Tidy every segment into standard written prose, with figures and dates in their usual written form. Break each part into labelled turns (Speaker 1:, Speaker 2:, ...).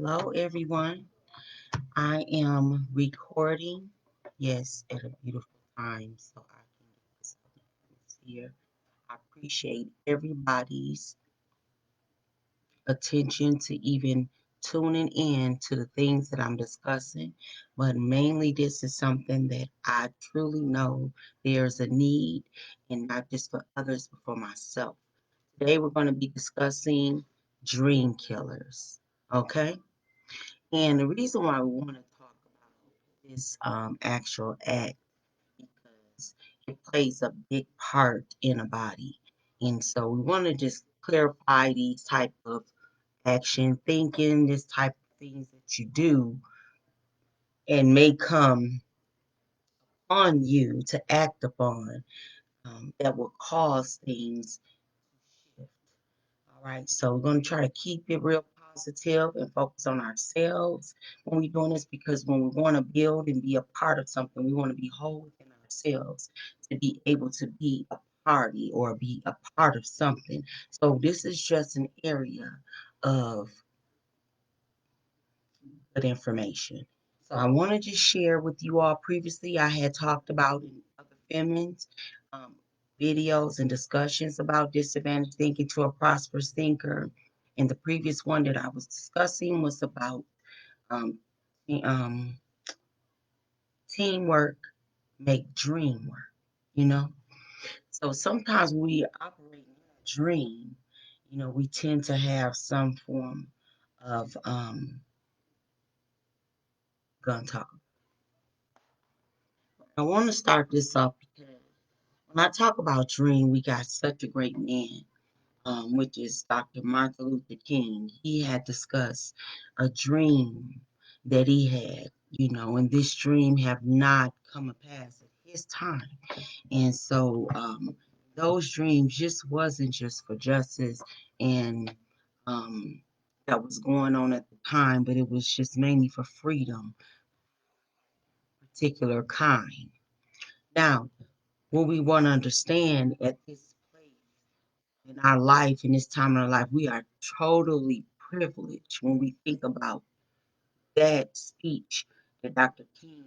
Speaker 1: Hello, everyone. I am recording, yes, at a beautiful time, so I can get this here. I appreciate everybody's attention to even tuning in to the things that I'm discussing, but mainly this is something that I truly know there's a need, and not just for others, but for myself. Today, we're going to be discussing dream killers, okay? And the reason why we want to talk about this actual act because it plays a big part in a body. And so we want to just clarify these type of action thinking, this type of things that you do and may come on you to act upon that will cause things to shift. All right, so we're going to try to keep it real positive and focus on ourselves when we're doing this because when we want to build and be a part of something, we want to be whole within ourselves to be able to be a party or be a part of something. So this is just an area of good information. So I want to just share with you all previously, I had talked about in other feminines um, videos and discussions about disadvantaged thinking to a prosperous thinker. And the previous one that I was discussing was about um, um, teamwork make dream work, you know? So sometimes we operate in a dream, we tend to have some form of gun talk. I want to start this off because when I talk about dream, we got such a great man, which is Dr. Martin Luther King. He had discussed a dream that he had, and this dream have not come to pass at his time. And so those dreams just wasn't just for justice and um, that was going on at the time, but it was just mainly for freedom, particular kind. Now, what we want to understand at this place in our life, in this time in our life, we are totally privileged when we think about that speech that Dr. King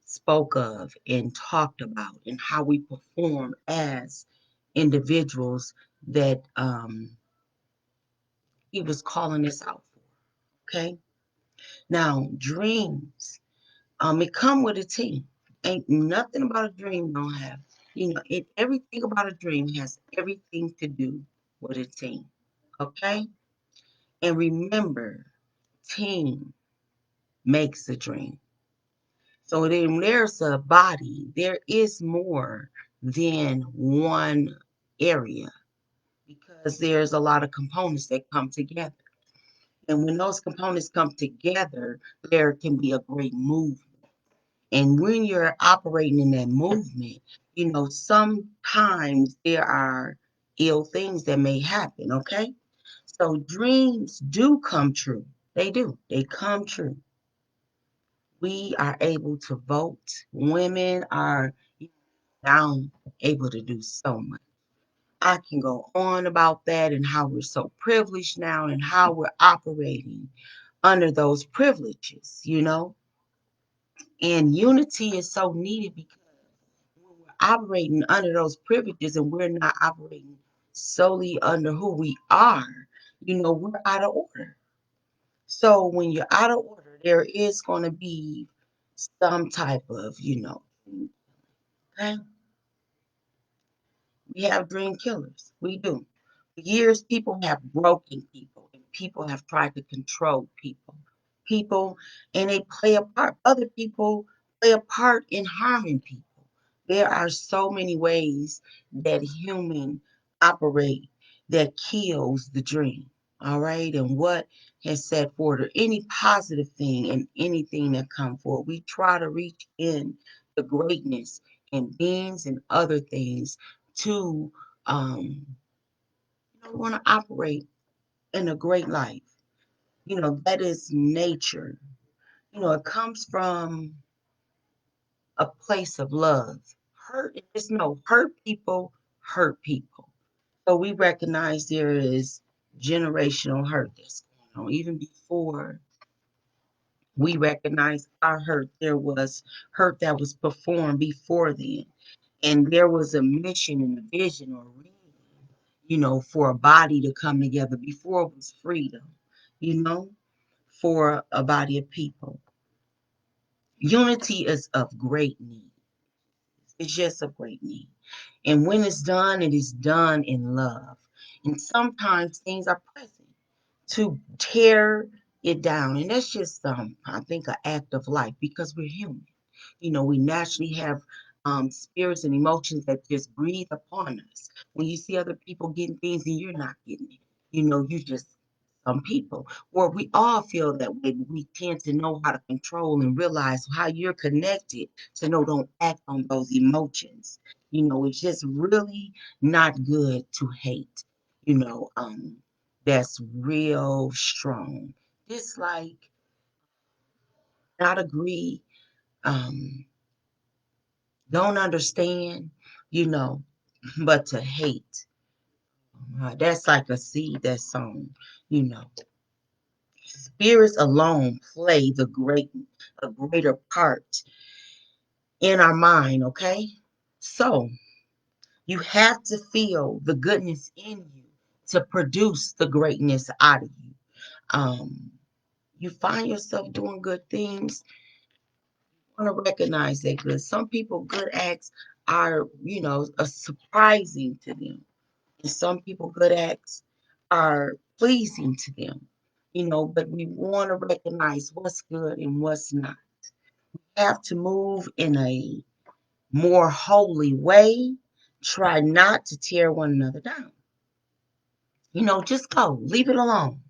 Speaker 1: spoke of and talked about and how we perform as individuals that he was calling us out for. Okay. Now, dreams, it come with a team. Ain't nothing about a dream don't have. Everything about a dream has everything to do with a team. Okay? And remember, team makes a dream. So then there's a body. There is more than one area because there's a lot of components that come together. And when those components come together, there can be a great movement. And when you're operating in that movement, sometimes there are ill things that may happen, okay? So dreams do come true. They do. They come true. We are able to vote. Women are now able to do so much. I can go on about that and how we're so privileged now and how we're operating under those privileges. And unity is so needed because when we're operating under those privileges and we're not operating solely under who we are, we're out of order. So when you're out of order, there is going to be some type of, okay? We have dream killers. We do. For years, people have broken people and people have tried to control people. People, and they play a part. Other people play a part in harming people. There are so many ways that human operate that kills the dream. All right. And what has set forward or any positive thing and anything that come forward, we try to reach in the greatness in beings and other things to want to operate in a great life. That is nature. It comes from a place of love. Just know, hurt people hurt people. So we recognize there is generational hurt that's going Even before we recognized our hurt, there was hurt that was performed before then. And there was a mission and a vision or reason, for a body to come together before it was freedom, you know, for a body of people. Unity is of great need. It's just of great need. And when it's done, it is done in love. And sometimes things are present to tear it down. And that's just, I think, an act of life because we're human. We naturally have spirits and emotions that just breathe upon us. When you see other people getting things and you're not getting it, you just some people, or we all feel that way. We tend to know how to control and realize how you're connected to know don't act on those emotions. It's just really not good to hate. You know, um, that's real strong. Dislike, not agree, um, don't understand, you know, but to hate. That's like a seed that's sown, you know. Spirits alone play a greater part in our mind, okay? So you have to feel the goodness in you to produce the greatness out of you. Um, you find yourself doing good things, want to recognize that good. Some people, good acts are, surprising to them. And some people, good acts are pleasing to them, but we want to recognize what's good and what's not. Have to move in a more holy way. Try not to tear one another down. Just go, leave it alone.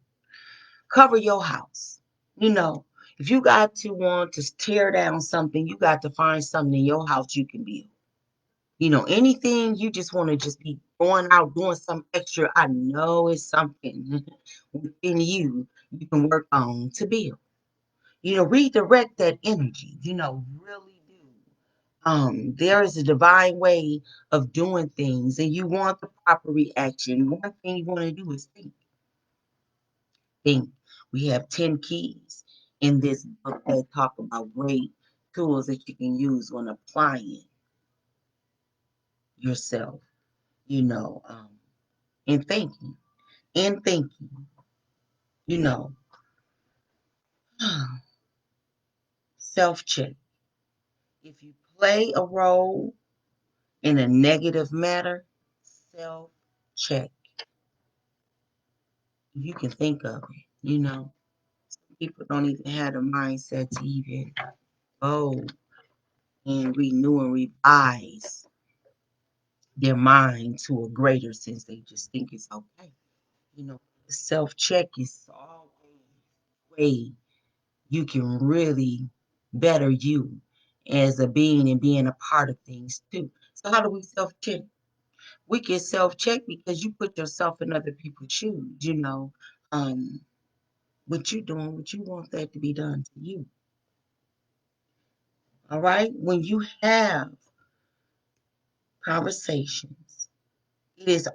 Speaker 1: Cover your house. You know, if you got to want to tear down something, you got to find something in your house you can build. Anything you just want to just be going out doing some extra, I know it's something within you can work on to build. Redirect that energy, really do. There is a divine way of doing things, and you want the proper reaction. One thing you want to do is think. Think. We have 10 keys in this book that talk about great tools that you can use when applying yourself, you know, um, in thinking, in thinking, you know, self check. If you play a role in a negative matter, self check. You can think of it, People don't even have the mindset to even go and renew and revise their mind to a greater sense. They just think it's okay. Self check is always a way you can really better you as a being and being a part of things too. So how do we self check? We can self check because you put yourself in other people's shoes, um, what you doing, what you want that to be done to you. All right. When you have conversations, it is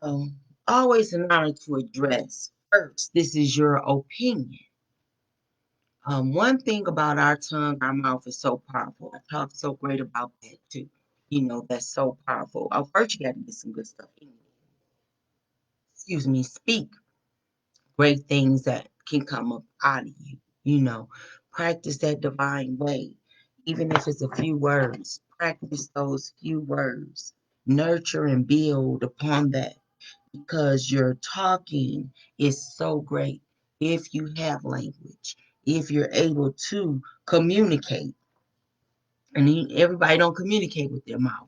Speaker 1: um, always an honor to address first. This is your opinion. One thing about our tongue, our mouth is so powerful. I talk so great about that too. That's so powerful. First, you got to get some good stuff in. Excuse me, speak great things that can come up out of you. Practice that divine way, even if it's a few words. Practice those few words. Nurture and build upon that because your talking is so great if you have language, if you're able to communicate. And everybody don't communicate with their mouth.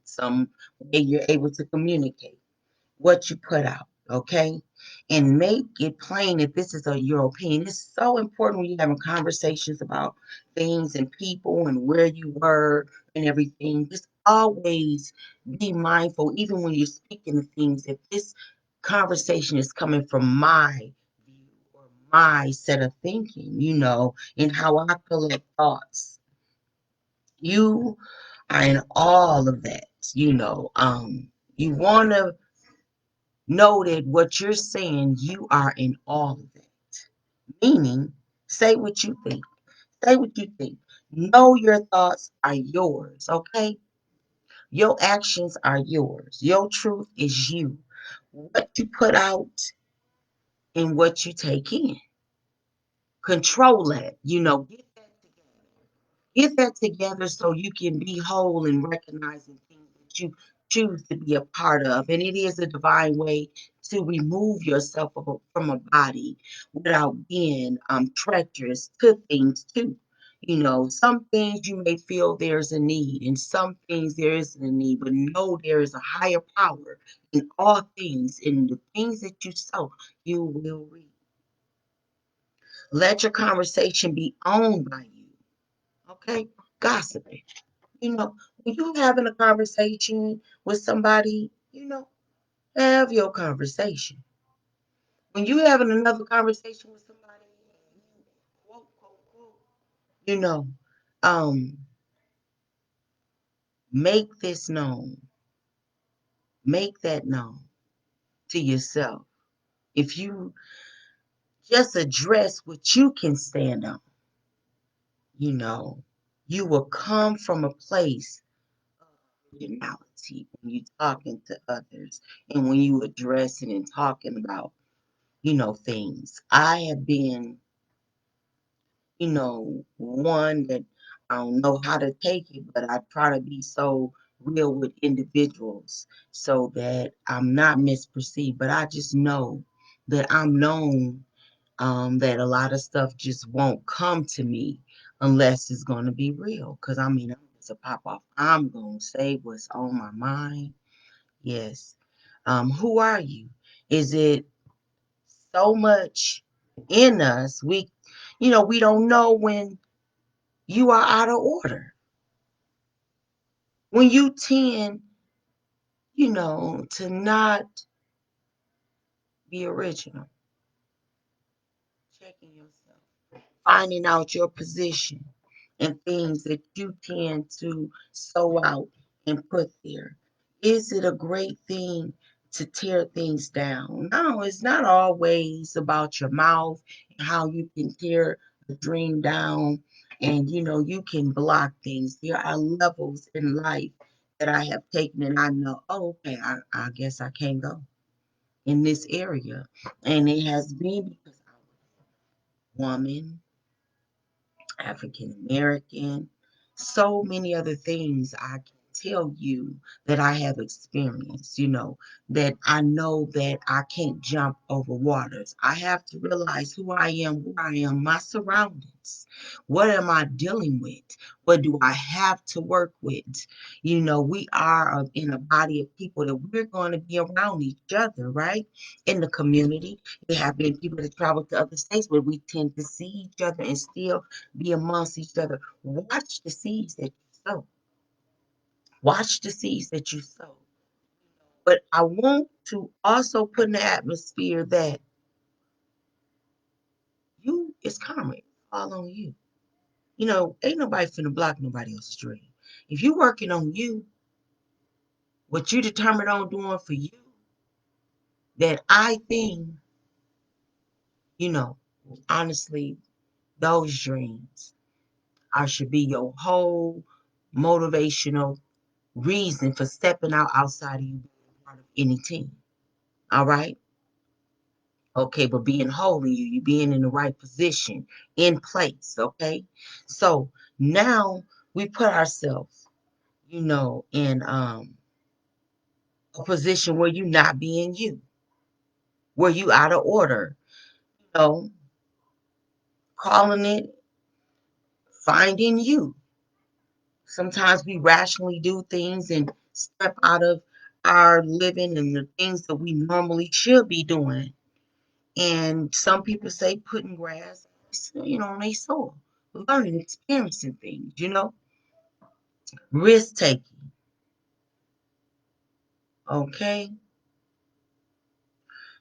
Speaker 1: Some way you're able to communicate what you put out, okay? And make it plain if this is your opinion. It's so important when you're having conversations about things and people and where you were and everything. Just always be mindful, even when you're speaking of things, if this conversation is coming from my view or my set of thinking, and how I collect thoughts. You are in all of that, you want to Know that what you're saying, you are in all of it. Meaning, say what you think. Say what you think. Know your thoughts are yours, okay? Your actions are yours. Your truth is you. What you put out and what you take in. Control that. Get that together. Get that together so you can be whole and recognizing things that you choose to be a part of. And it is a divine way to remove yourself from a body without being treacherous to things too. Some things you may feel there's a need, and some things there isn't a need, but know there is a higher power in all things, in the things that you sow, you will reap. Let your conversation be owned by you. Okay? Gossiping. When you having a conversation with somebody, have your conversation. When you having another conversation with somebody, quote, quote, quote, you know, um, make this known. Make that known to yourself. If you just address what you can stand on, you know, you will come from a place of originality when you're talking to others and when you addressing and talking about things. I have been, one that I don't know how to take it, but I try to be so real with individuals so that I'm not misperceived. But I just know that I'm known, that a lot of stuff just won't come to me unless it's going to be real. Because I mean, I'm just a pop off. I'm going to say what's on my mind. Yes. Who are you? Is it so much in us, we don't know when you are out of order, when you tend to not be original. Checking yourself, finding out your position and things that you tend to sow out and put there. Is it a great thing to tear things down? No, it's not always about your mouth and how you can tear a dream down and you can block things. There are levels in life that I have taken and I know, oh, okay, I guess I can't go in this area. And it has been because I was a woman, African American, so many other things I can tell you that I have experienced, that I know that I can't jump over waters. I have to realize who I am, where I am, my surroundings. What am I dealing with? What do I have to work with? We are in a body of people that we're going to be around each other, right? In the community. There have been people that travel to other states where we tend to see each other and still be amongst each other. Watch the seeds that you sow. Watch the seeds that you sow. But I want to also put in the atmosphere that it's karma. It's all on you. Ain't nobody finna block nobody else's dream. If you working on you, what you determined on doing for you, that I think, you know, honestly, those dreams should be your whole motivational reason for stepping outside of you being part of any team. All right. Okay, but being whole in you being in the right position, in place. Okay. So now we put ourselves, in a position where you not being you, where you out of order, you know, calling it finding you. Sometimes we rationally do things and step out of our living and the things that we normally should be doing. And some people say putting grass, on their soil, learning, experiencing things, risk taking. Okay.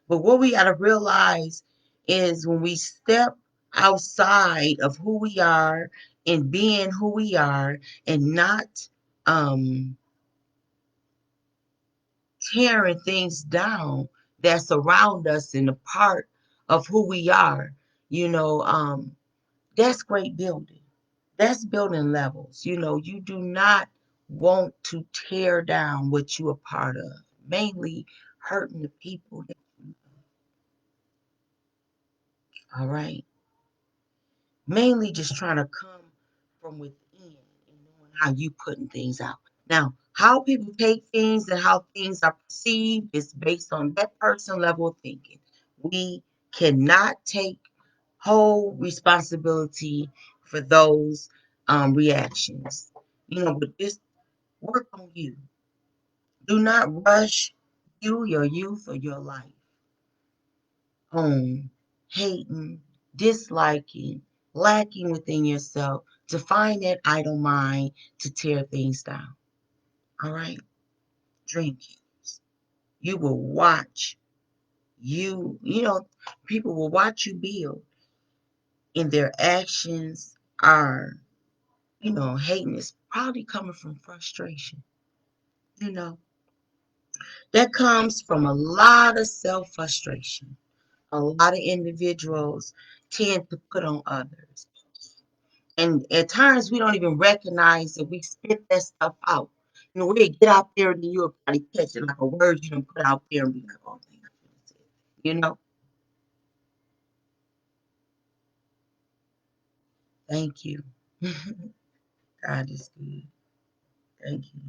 Speaker 1: But what we got to realize is when we step outside of who we are and being who we are and not um, tearing things down, that surround us and a part of who we are. You know, that's great building. That's building levels. You know, you do not want to tear down what you are part of, mainly hurting the people. All right. Mainly just trying to come from within and knowing how you putting things out. Now, how people take things and how things are perceived is based on that person level of thinking. We cannot take whole responsibility for those reactions. You know, but just work on you. Do not rush you, your youth, or your life on hating, disliking, lacking within yourself to find that idle mind to tear things down. All right? Dream killers. You will watch you know, people will watch you build, and their actions are, you know, hating is probably coming from frustration. You know, that comes from a lot of self frustration. A lot of individuals tend to put on others. And at times we don't even recognize that we spit that stuff out. You know, we get out there and you'll probably catch it like a word you done put out there and be like, oh, dang, I shouldn't have said that. You know, thank you. God is good. Thank you.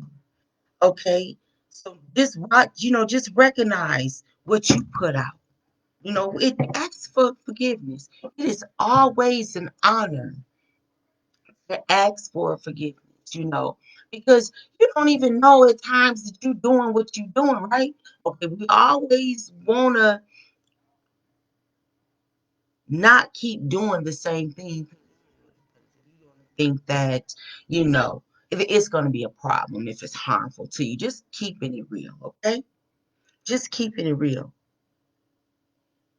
Speaker 1: Okay. So just watch, you know, just recognize what you put out. You know, it asks for forgiveness. It is always an honor to ask for forgiveness, you know, because you don't even know at times that you're doing what you're doing, right? Okay, we always want to not keep doing the same thing. Think that, you know, if it's going to be a problem, if it's harmful to you, just keeping it real, okay? Just keeping it real.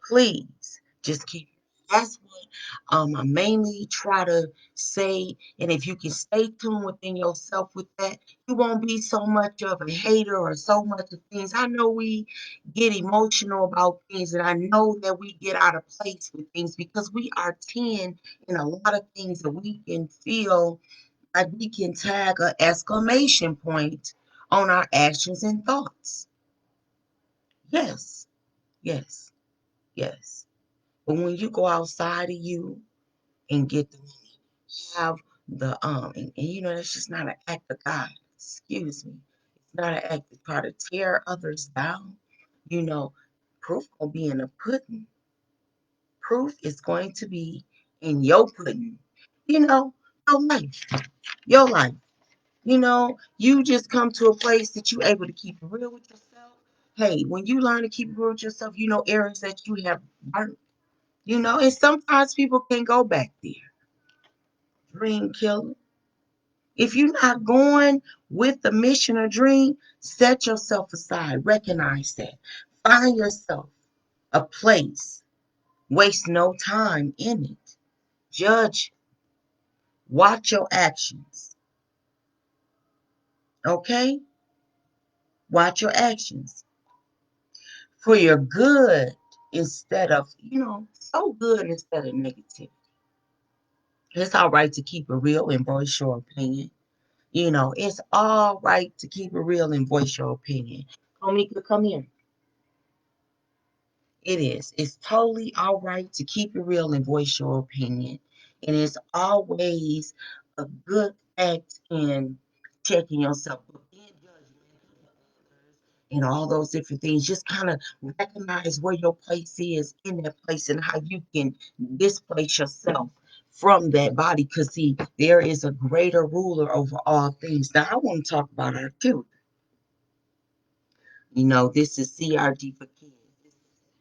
Speaker 1: Please just keep. That's what I mainly try to say. And if you can stay tuned within yourself with that, you won't be so much of a hater or so much of things. I know we get emotional about things, and I know that we get out of place with things because we are 10 in a lot of things that we can feel like we can tag an exclamation point on our actions and thoughts. Yes, yes, yes. But when you go outside of you and get the have the and you know that's just not an act of God. Excuse me. It's not an act to try to tear others down. You know, proof gonna be in the pudding. Proof is going to be in your pudding. You know, your life. Your life. You know, you just come to a place that you're able to keep it real with yourself. Hey, when you learn to keep it real with yourself, you know areas that you have burnt. You know, and sometimes people can go back there. Dream killer. If you're not going with the mission or dream, set yourself aside. Recognize that. Find yourself a place. Waste no time in it. Judge. Watch your actions. Okay? Watch your actions for your good instead of, you know, so good instead of negative. It's all right to keep it real and voice your opinion. You know, it's all right to keep it real and voice your opinion. Omika, come here. It is. It's totally all right to keep it real and voice your opinion. And it's always a good act in checking yourself. But being judgmental of others and all those different things, just kind of recognize where your place is in that place and how you can displace yourself from that body. Because, see, there is a greater ruler over all things. Now, I want to talk about our children. You know, this is CRG for kids.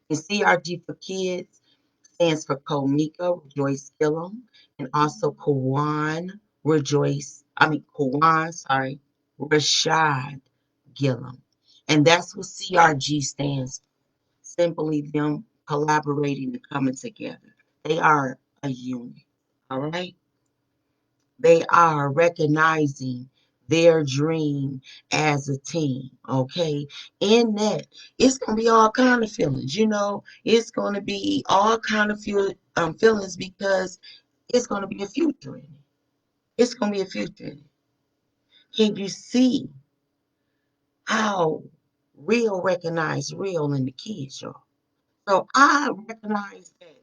Speaker 1: And CRG for kids stands for Komika Rejoice Gillum and also Kawan, sorry, Rashad Gillum. And that's what CRG stands for. Simply them collaborating and coming together. They are a unit. All right. They are recognizing their dream as a team. Okay. In that, it's gonna be all kind of feelings, it's gonna be all kind of feelings because it's gonna be a future in it. It's gonna be a future in it. Can you see how real recognize real in the kids, y'all? So I recognize that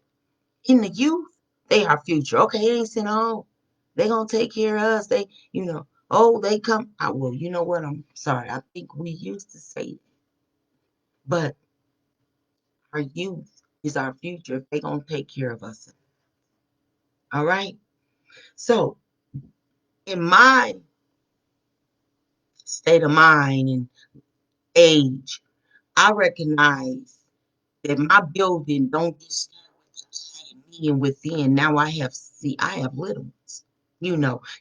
Speaker 1: in the youth, they are future. Okay, they ain't sitting home. They gonna take care of us. Oh, they come. Well, you know what? I'm sorry. I think we used to say that, but our youth is our future. They gonna take care of us. All right. So in my state of mind and age, I recognize that my building don't just start with me and within. Now I have little ones.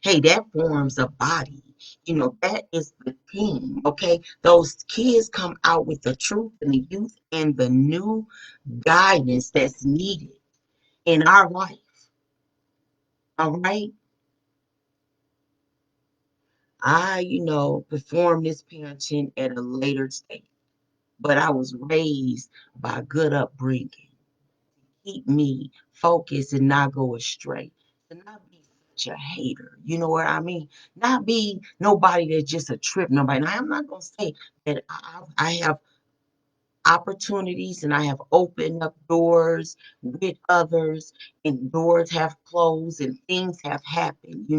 Speaker 1: Hey, that forms a body. That is the team. Okay, those kids come out with the truth and the youth and the new guidance that's needed in our life. All right, perform this parenting at a later stage, but I was raised by good upbringing. Keep me focused and not go astray. To not be such a hater. You know what I mean? Not be nobody that's just a trip nobody. Now, I'm not gonna say that I have opportunities and I have opened up doors with others and doors have closed and things have happened.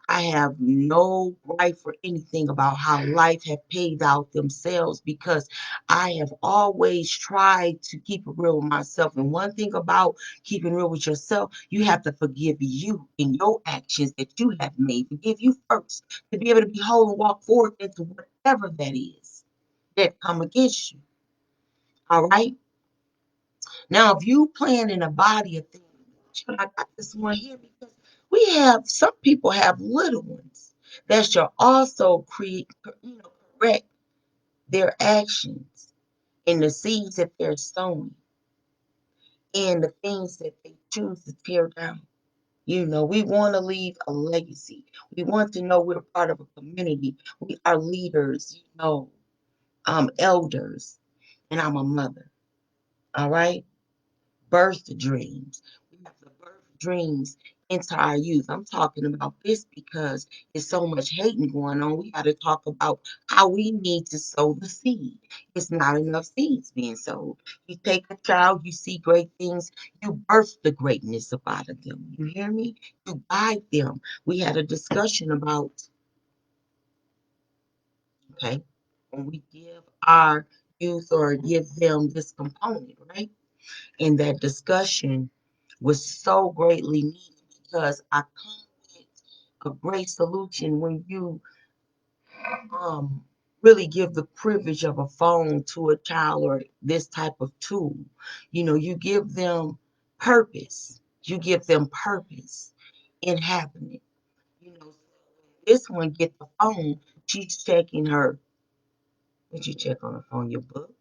Speaker 1: I have no right for anything about how life have paid out themselves because I have always tried to keep it real with myself. And one thing about keeping real with yourself, you have to forgive you and your actions that you have made. Forgive you first to be able to be whole and walk forward into whatever that is that come against you. All right. Now, if you playing in a body of things, I got this one here because some people have little ones that should also correct their actions and the seeds that they're sowing and the things that they choose to tear down. We want to leave a legacy. We want to know we're part of a community. We are leaders, elders, and I'm a mother. All right. Birth dreams. We have to birth dreams into our youth. I'm talking about this because there's so much hating going on. We got to talk about how we need to sow the seed. It's not enough seeds being sowed. You take a child, you see great things, you birth the greatness up out of them. You hear me? You guide them. We had a discussion about, okay, when we give our youth or give them this component, right? And that discussion was so greatly needed because I come with a great solution when you um really give the privilege of a phone to a child or this type of tool. You give them purpose. You give them purpose in having it. This one get the phone, she's checking her. What you check on the phone? Your book?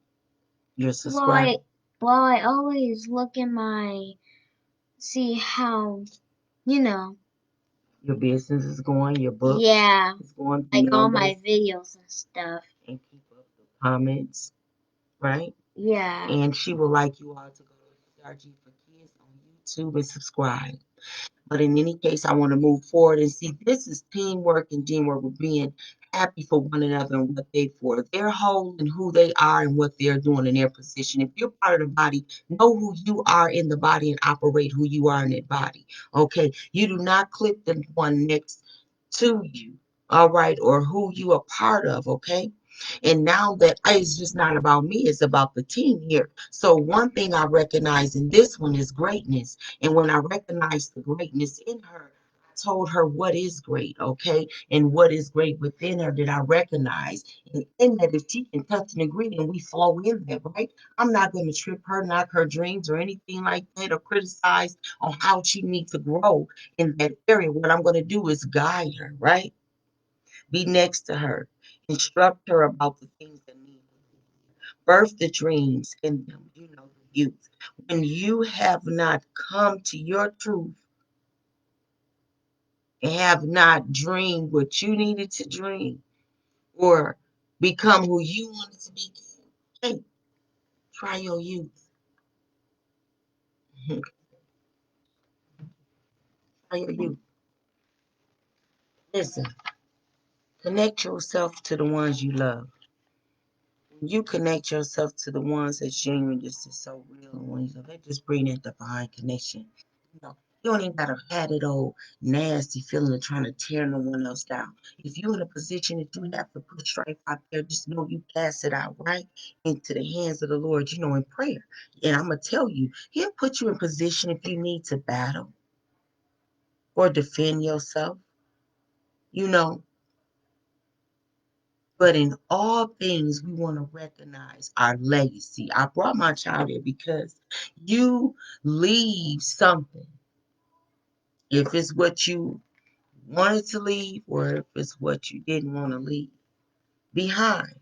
Speaker 1: Your subscribe?
Speaker 2: Well, I always look in see how, you know,
Speaker 1: Your business is going, your book
Speaker 2: yeah,
Speaker 1: is going, the
Speaker 2: like all my
Speaker 1: numbers,
Speaker 2: videos and stuff.
Speaker 1: and keep up the comments, right?
Speaker 2: Yeah.
Speaker 1: And she would like you all to go to PRG for Kids on YouTube and subscribe. But in any case, I want to move forward and see this is teamwork and teamwork with being happy for one another and what they for. They're whole and who they are and what they're doing in their position. If you're part of the body, know who you are in the body and operate who you are in that body. Okay. You do not click the one next to you. All right, or who you are part of, okay? And now that it's just not about me, it's about the team here. So one thing I recognize in this one is greatness. And when I recognized the greatness in her, I told her what is great, okay? And what is great within her that I recognize. And in that, if she can touch and agree, and we flow in that, right? I'm not going to trip her, knock her dreams or anything like that, or criticize on how she needs to grow in that area. What I'm going to do is guide her, right? Be next to her, instruct her about the things that need birth the dreams in them, the youth. When you have not come to your truth, and have not dreamed what you needed to dream or become who you wanted to be, hey, try your youth. Try your youth. Listen, connect yourself to the ones you love. When you connect yourself to the ones that's genuine, this is so real, and when you they just bring that divine connection. You don't even gotta have that old nasty feeling of trying to tear no one else down. If you're in a position that you have to put strife out there, just know you pass it out right into the hands of the Lord, in prayer. And I'm gonna tell you, He'll put you in position if you need to battle or defend yourself, you know. But in all things, we want to recognize our legacy. I brought my child here because you leave something. If it's what you wanted to leave or if it's what you didn't want to leave behind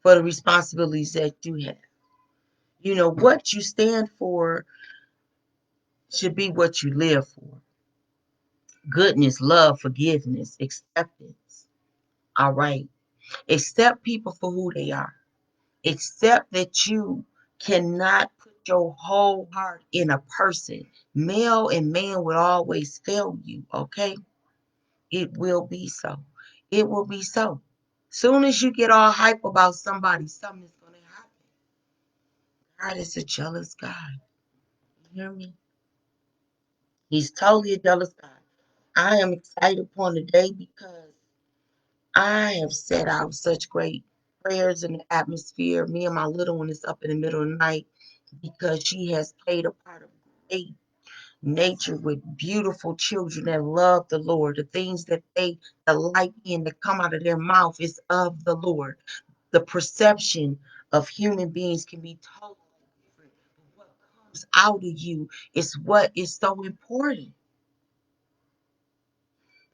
Speaker 1: for the responsibilities that you have. What you stand for should be what you live for. Goodness, love, forgiveness, acceptance. All right. Accept people for who they are. Accept that you cannot put your whole heart in a person. Male and man will always fail you, okay? It will be so. It will be so. Soon as you get all hype about somebody, something's going to happen. God is a jealous God. You hear me? He's totally a jealous God. I am excited upon the day because I have set out such great prayers in the atmosphere. Me and my little one is up in the middle of the night because she has played a part of great nature with beautiful children that love the Lord. The things that they delight in that come out of their mouth is of the Lord. The perception of human beings can be totally different. What comes out of you is what is so important.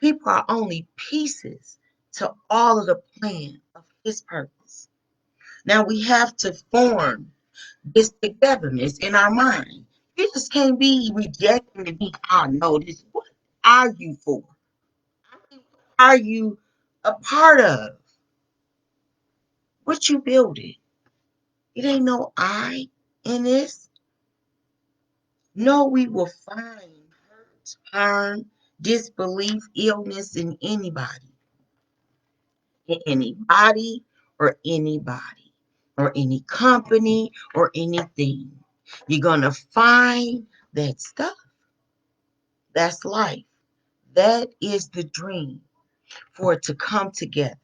Speaker 1: People are only pieces to all of the plan of His purpose. Now we have to form this togetherness in our mind. You just can't be rejecting and be, I know this. What are you for? I mean, what are you a part of? What you building? It ain't no I in this. No, we will find hurt, harm, disbelief, illness in anybody or anybody or any company or anything. You're going to find that stuff. That's life. That is the dream for it to come together,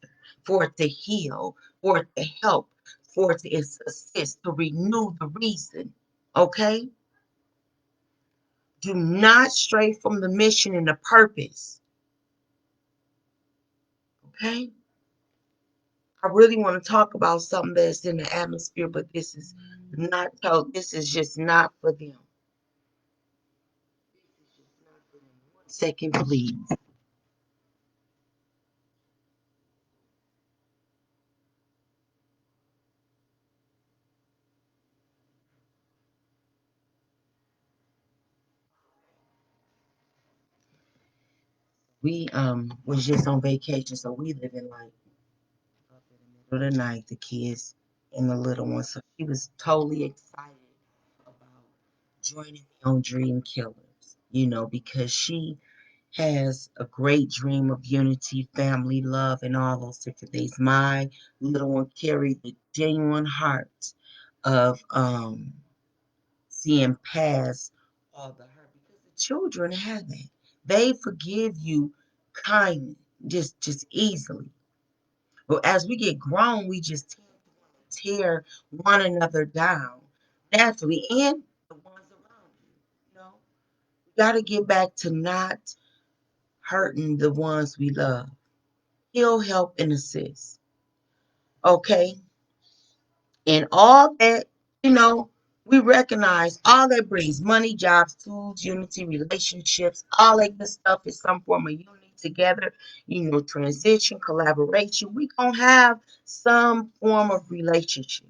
Speaker 1: for it to heal, for it to help, for it to assist, to renew the reason. Okay? Do not stray from the mission and the purpose. Okay? I really want to talk about something that's in the atmosphere, but this is just not for them. One second, please. We was just on vacation, so we live in like up in the middle of the night, the kids and the little one. So she was totally excited about joining me on Dream Killers, because she has a great dream of unity, family, love, and all those different things. My little one carried the genuine heart of seeing past all the hurt because the children have that. They forgive you kindly, just easily. But as we get grown, we just tend to want to tear one another down naturally, and the ones around you. We got to get back to not hurting the ones we love. He'll help and assist. Okay. And all that, you know, we recognize all that brings money, jobs, tools, unity, relationships, all that good stuff is some form of unity together, transition, collaboration. We gonna have some form of relationship.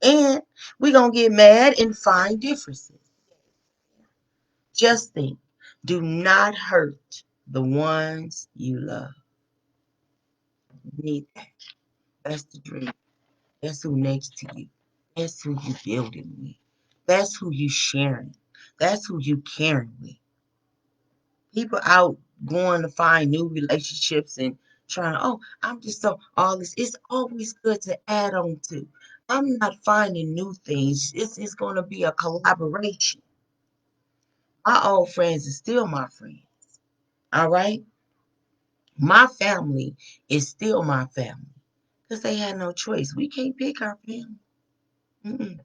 Speaker 1: And we gonna get mad and find differences. Just think. Do not hurt the ones you love. You need that. That's the dream. That's who next to you. That's who you building with. That's who you sharing. That's who you caring with. People out going to find new relationships and trying to, oh, I'm just so all this. It's always good to add on to. I'm not finding new things. It's going to be a collaboration. My old friends are still my friends. All right. My family is still my family because they had no choice. We can't pick our family. Mm-mm.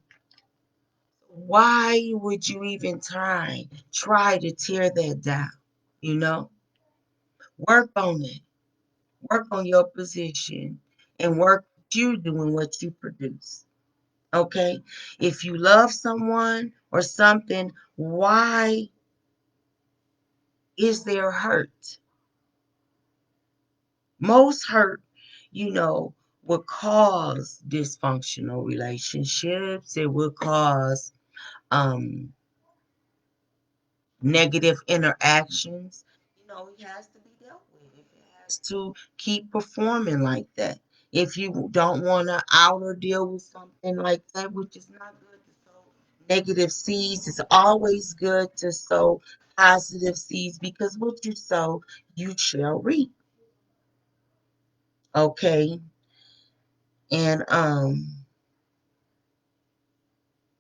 Speaker 1: Why would you even try to tear that down? You know, work on it. Work on your position and work you doing what you produce. Okay? If you love someone or something, why is there hurt? Most hurt, you know, would cause dysfunctional relationships. It would cause um negative interactions. You know, it has to be dealt with. It has to keep performing like that. If you don't want to out or deal with something like that, which is not good to sow negative seeds, it's always good to sow positive seeds because what you sow, you shall reap. Okay. And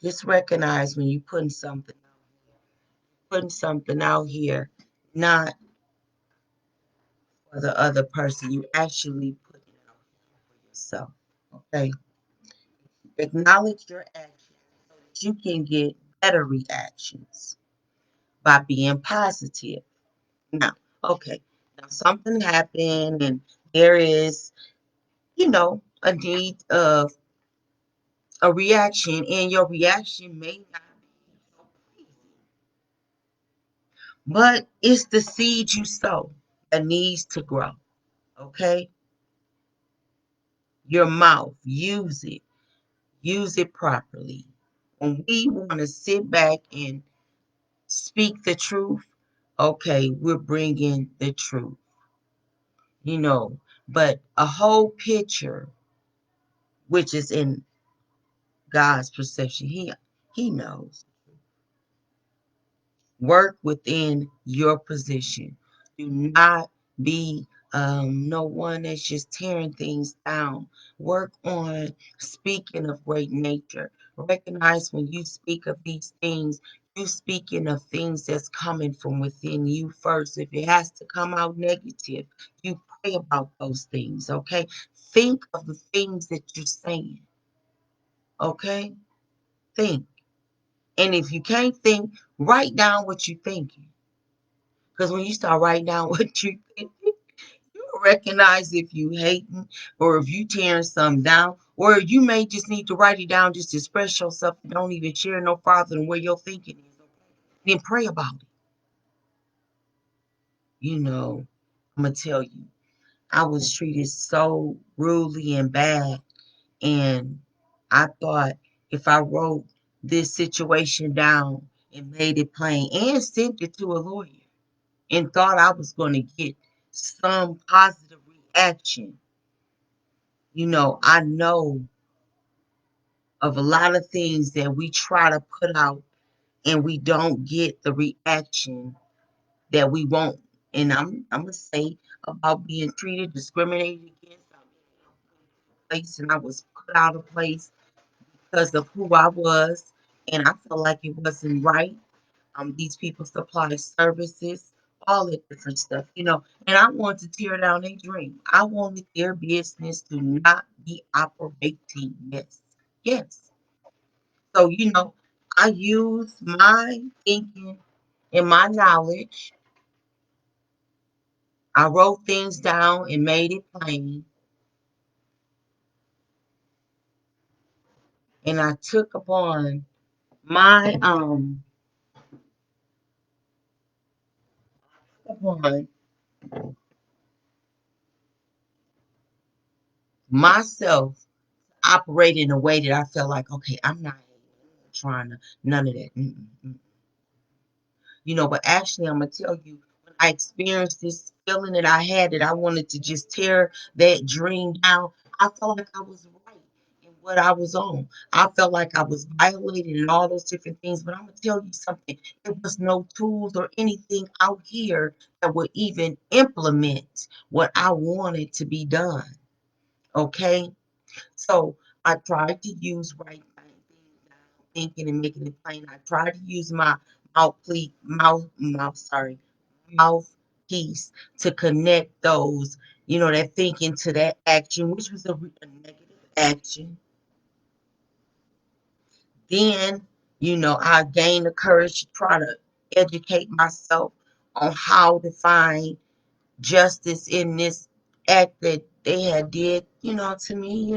Speaker 1: just recognize when you're putting something out here, not for the other person. You actually put it out for yourself. Okay. Acknowledge your actions so that you can get better reactions by being positive. Now, okay. Now something happened and there is, a need of a reaction, and your reaction may not be so crazy. But it's the seed you sow that needs to grow. Okay? Your mouth, use it properly. When we want to sit back and speak the truth, okay, we're bringing the truth, you know. But a whole picture, which is in God's perception, He knows. Work within your position. Do not be no one that's just tearing things down. Work on speaking of great nature. Recognize when you speak of these things, you speaking of things that's coming from within you first. If it has to come out negative, you pray about those things, okay? Think of the things that you're saying, okay? Think. And if you can't think, write down what you're thinking. Because when you start writing down what you think, you recognize if you hating or if you tearing something down, or you may just need to write it down just to express yourself and don't even share no farther than where your thinking is. Okay? Then pray about it. You know, I'm gonna tell you, I was treated so rudely and bad, and I thought if I wrote this situation down and made it plain and sent it to a lawyer and thought I was going to get some positive reaction. I know of a lot of things that we try to put out and we don't get the reaction that we want. And I'm gonna say about being treated, discriminated against. I was in a place and I was put out of place because of who I was, and I felt like it wasn't right. These people supply services, all that different stuff. And I wanted to tear down their dream. I wanted their business to not be operating. Yes, yes. So, I used my thinking and my knowledge. I wrote things down and made it plain. And I took upon my upon myself operate in a way that I felt like, okay, I'm not trying to none of that. Mm-mm, mm-mm. But actually, I'm gonna tell you, when I experienced this feeling that I had that I wanted to just tear that dream down, I felt like I was right in what I was on. I felt like I was violated and all those different things. But I'm gonna tell you something: there was no tools or anything out here that would even implement what I wanted to be done. Okay, so I tried to use right thinking and making it plain. I tried to use my mouthpiece to connect those, that thinking to that action, which was a negative action. Then, I gained the courage to try to educate myself on how to find justice in this act that they had did, to me.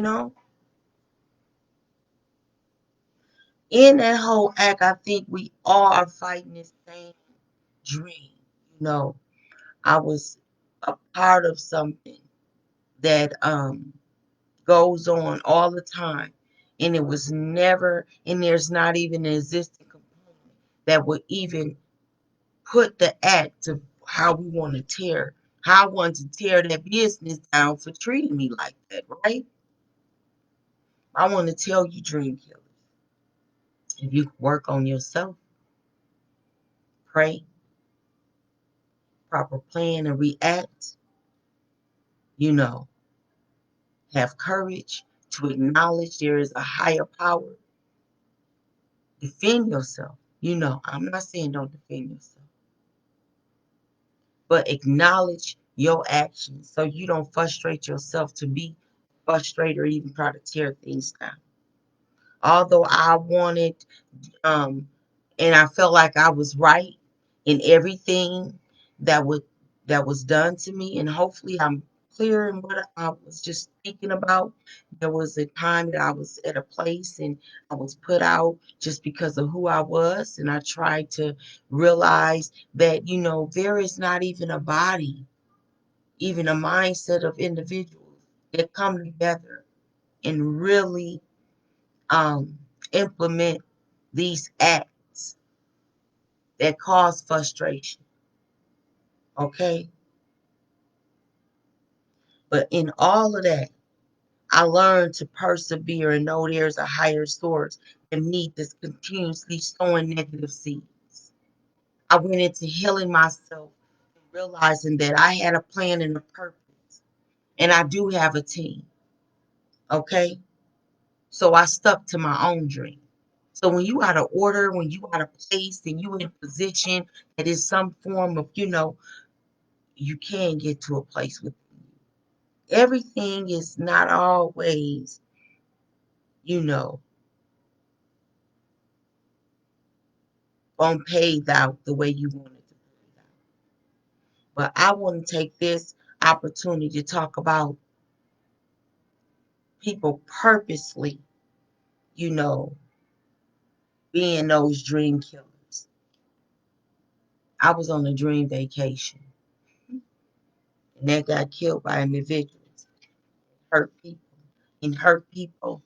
Speaker 1: In that whole act, I think we all are fighting the same dream. You know, I was a part of something that goes on all the time, and it was never, and there's not even an existing component that would even put the act of how we want to tear, how I want to tear that business down for treating me like that, right? I want to tell you, dream killers, if you work on yourself, pray, proper plan, and react, you know, have courage to acknowledge there is a higher power. Defend yourself. I'm not saying don't defend yourself, but acknowledge your actions so you don't frustrate yourself to be frustrated or even try to tear things down. Although I wanted, um, and I felt like I was right in everything that would that was done to me, and hopefully I'm clear in what I was just speaking about. There was a time that I was at a place and I was put out just because of who I was, and I tried to realize that there is not even a body, even a mindset of individuals that come together and really um, implement these acts that cause frustration. Okay. But in all of that, I learned to persevere and know there's a higher source than me that's continuously sowing negative seeds. I went into healing myself and realizing that I had a plan and a purpose. And I do have a team. Okay. So I stuck to my own dream. So when you out of order, when you out of place, and you in a position that is some form of, you can get to a place with everything is not always, you know, on paid out the way you want it to be out. But I want to take this opportunity to talk about people purposely, you know, being those dream killers. I was on a dream vacation and that got killed by individuals, hurt people, and hurt people,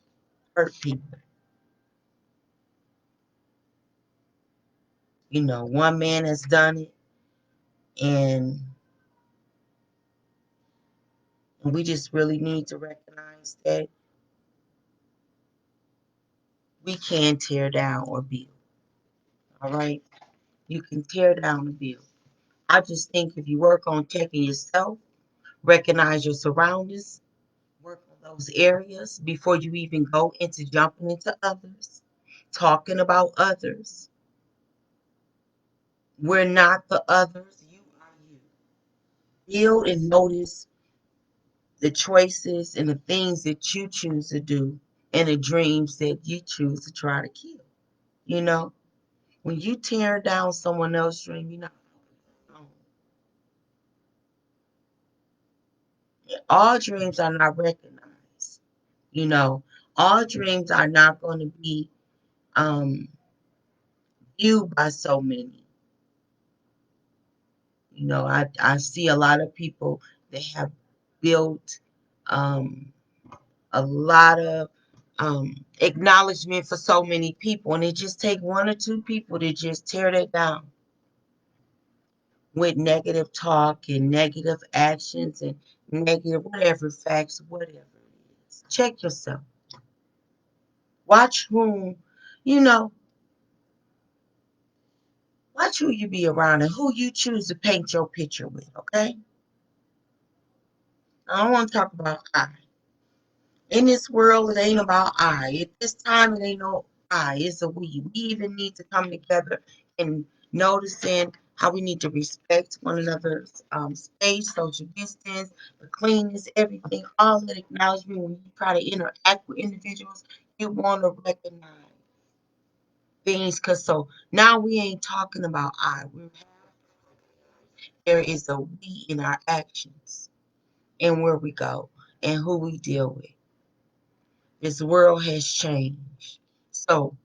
Speaker 1: hurt people. One man has done it, and we just really need to recognize that we can tear down or build. All right? You can tear down or build. I just think if you work on checking yourself, recognize your surroundings, work on those areas before you even go into jumping into others, talking about others. We're not the others, you are you. Build and notice the choices and the things that you choose to do and the dreams that you choose to try to kill. You know, when you tear down someone else's dream, you're not alone. All dreams are not recognized. You know, all dreams are not going to be um, viewed by so many. I see a lot of people that have built um, a lot of acknowledgement for so many people, and it just take one or two people to just tear that down. with negative talk and negative actions and negative whatever facts, whatever it is. Check yourself. Watch whom, you know, watch who you be around and who you choose to paint your picture with, okay? I don't want to talk about I. In this world, it ain't about I. At this time, it ain't no I. It's a we. We even need to come together and noticing how we need to respect one another's space, social distance, the cleanness, everything, all that acknowledgement when you try to interact with individuals, you want to recognize things. Because so now we ain't talking about I. There is a we in our actions and where we go and who we deal with. This world has changed. So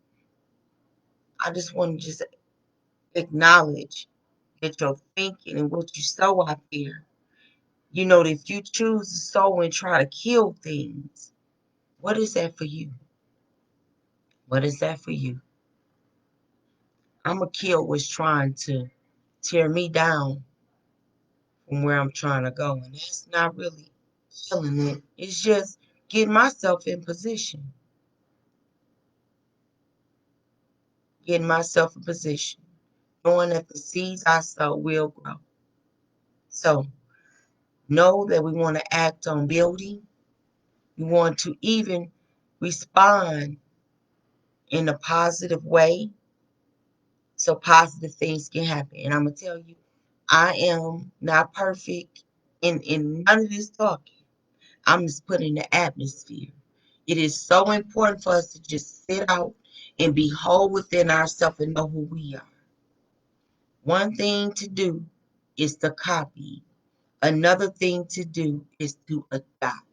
Speaker 1: I just want to just acknowledge that your thinking and what you sow out there. You know, that if you choose to sow and try to kill things, what is that for you? What is that for you? I'm going to kill what's trying to tear me down from where I'm trying to go. And that's not really killing it. It's just getting myself in position. Getting myself in position. Knowing that the seeds I sow will grow. So know that we want to act on building. We want to even respond in a positive way so positive things can happen. And I'm going to tell you, I am not perfect in none of this talking. I'm just putting the atmosphere. It is so important for us to just sit out and be whole within ourselves and know who we are. One thing to do is to copy. Another thing to do is to adopt.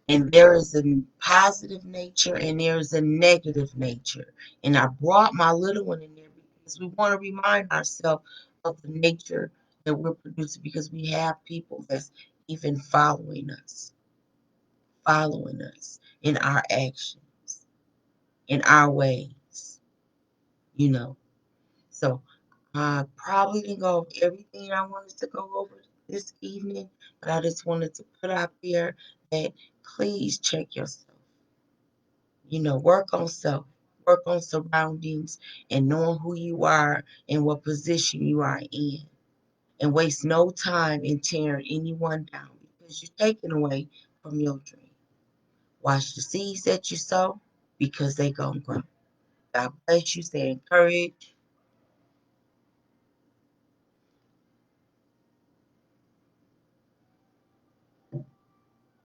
Speaker 1: And there is a positive nature and there is a negative nature. And I brought my little one in there because we want to remind ourselves of the nature that we're producing because we have people that's even following us in our actions, in our ways, you know. So I probably didn't go over everything I wanted to go over this evening, but I just wanted to put out there that please check yourself. Work on self, work on surroundings and knowing who you are and what position you are in. And waste no time in tearing anyone down because you're taking away from your dream. Watch the seeds that you sow because they gonna grow. God bless you. Stay encouraged.